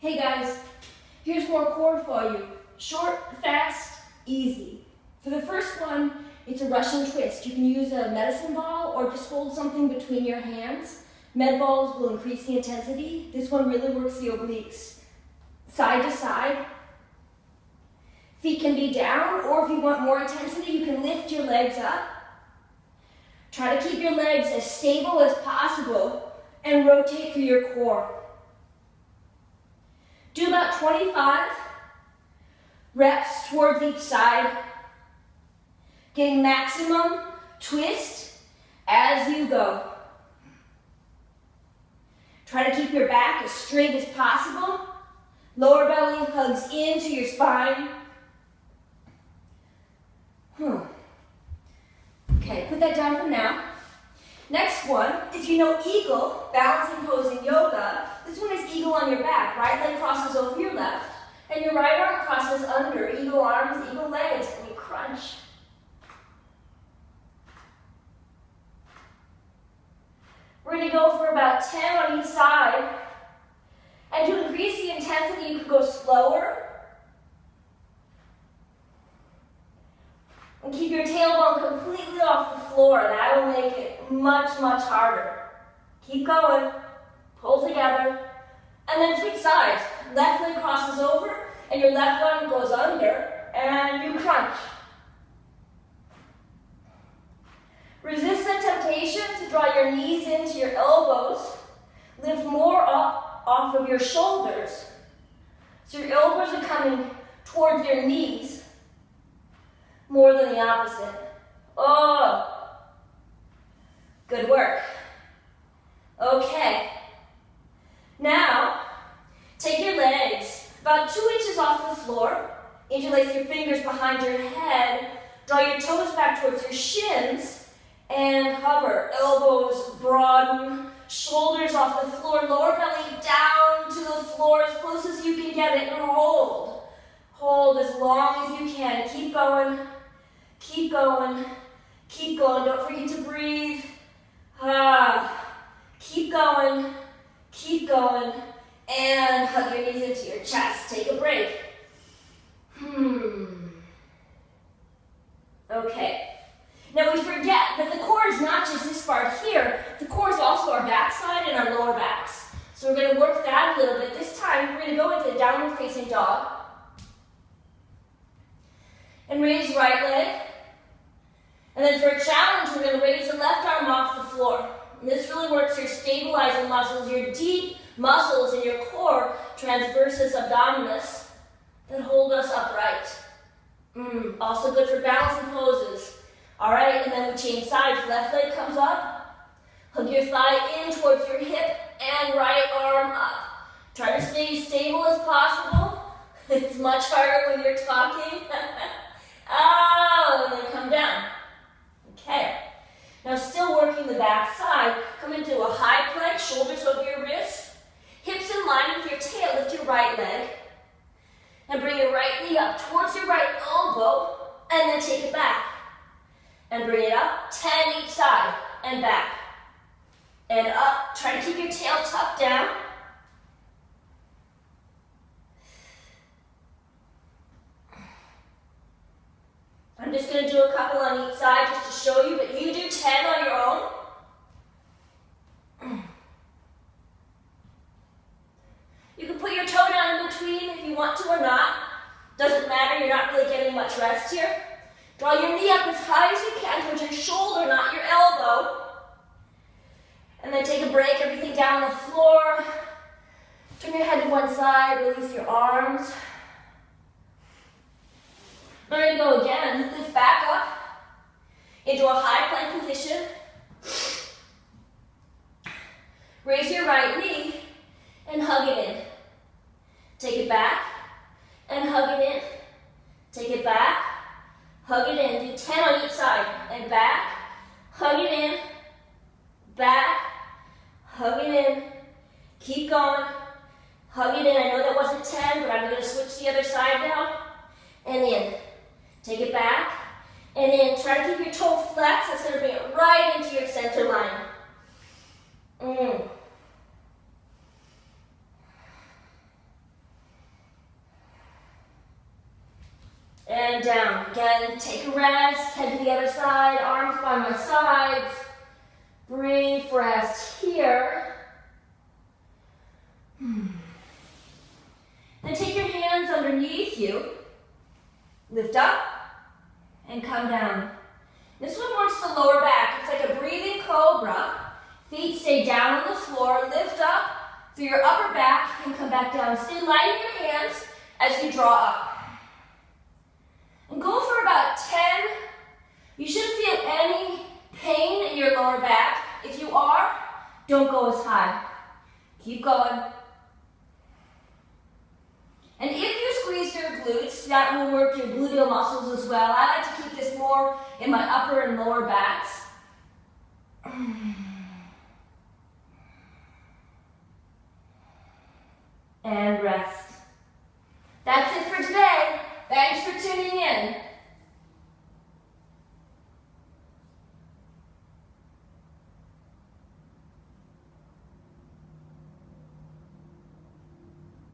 Hey guys, here's more core for you. Short, fast, easy. For the first one, it's a Russian twist. You can use a medicine ball or just hold something between your hands. Med balls will increase the intensity. This one really works the obliques. Side to side. Feet can be down, or if you want more intensity, you can lift your legs up. Try to keep your legs as stable as possible and rotate through your core. Do about 25 reps towards each side, getting maximum twist as you go. Try to keep your back as straight as possible. Lower belly hugs into your spine. Okay, put that down for now. Next one, if you know eagle, balancing pose in yoga, this one is eagle on your back. Right leg crosses over your left, and your right arm crosses under. Eagle arms, eagle legs, and you crunch. We're going to go for about 10 on each side. And to increase the intensity, you can go slower. And keep your tailbone completely off the floor. That will make it much, much harder. Keep going. Pull together. And then switch sides. Left leg crosses over, and your left arm goes under, and you crunch. Resist the temptation to draw your knees into your elbows. Lift more up off of your shoulders. So your elbows are coming towards your knees more than the opposite. Oh, good work. Okay. Now, take your legs about 2 inches off the floor. Interlace your fingers behind your head. Draw your toes back towards your shins and hover. Elbows broaden. Shoulders off the floor. Lower belly down to the floor as close as you can get it, and hold. Hold as long as you can. Keep going. Keep going. Keep going. Don't forget to breathe. Keep going. Keep going. And hug your knees into your chest. Take a break. Okay. Now we forget that the core is not just this part here. The core is also our backside and our lower backs. So we're going to work that a little bit. This time we're going to go into downward facing dog. And raise right leg. And then for a challenge, we're going to raise the left arm off the floor. And this really works your stabilizing muscles, your deep muscles in your core, transversus abdominis, that hold us upright. Also good for balancing poses. All right, and then we change sides. Left leg comes up. Hug your thigh in towards your hip and right arm up. Try to stay as stable as possible. It's much harder when you're talking. And then come down. Okay. Now still working the back side. Come into a high plank, shoulders over your wrists. Hips in line with your tail. Lift your right leg. And bring your right knee up towards your right elbow. And then take it back. And bring it up, 10 each side, and back. And up, try to keep your tail tucked down. I'm just going to do a couple on each side just to show you, but you do 10 on your own. You can put your toe down in between if you want to or not. Doesn't matter, you're not really getting much rest here. Draw your knee up as high as you can towards your shoulder, not your elbow. And then take a break, everything down on the floor. Turn your head to one side, release your arms. We're going to go again. Lift back up into a high plank position. Raise your right knee and hug it in. Take it back and hug it in. Take it back. Hug it in. Do 10 on each side. And back. Hug it in. Back. Hug it in. Keep going. Hug it in. I know that wasn't 10, but I'm going to switch the other side now. And in. Take it back. And in. Try to keep your toe flexed. That's going to bring it right into your center line. And down. Again, take a rest, head to the other side, arms by my sides. Brief rest here. Then take your hands underneath you. Lift up and come down. This one works the lower back. It's like a breathing cobra. Feet stay down on the floor. Lift up through your upper back and come back down. Stay light in your hands as you draw up. And go for about 10. You shouldn't feel any pain in your lower back. If you are, don't go as high. Keep going. And if you squeeze your glutes, that will work your gluteal muscles as well. I like to keep this more in my upper and lower backs. And rest.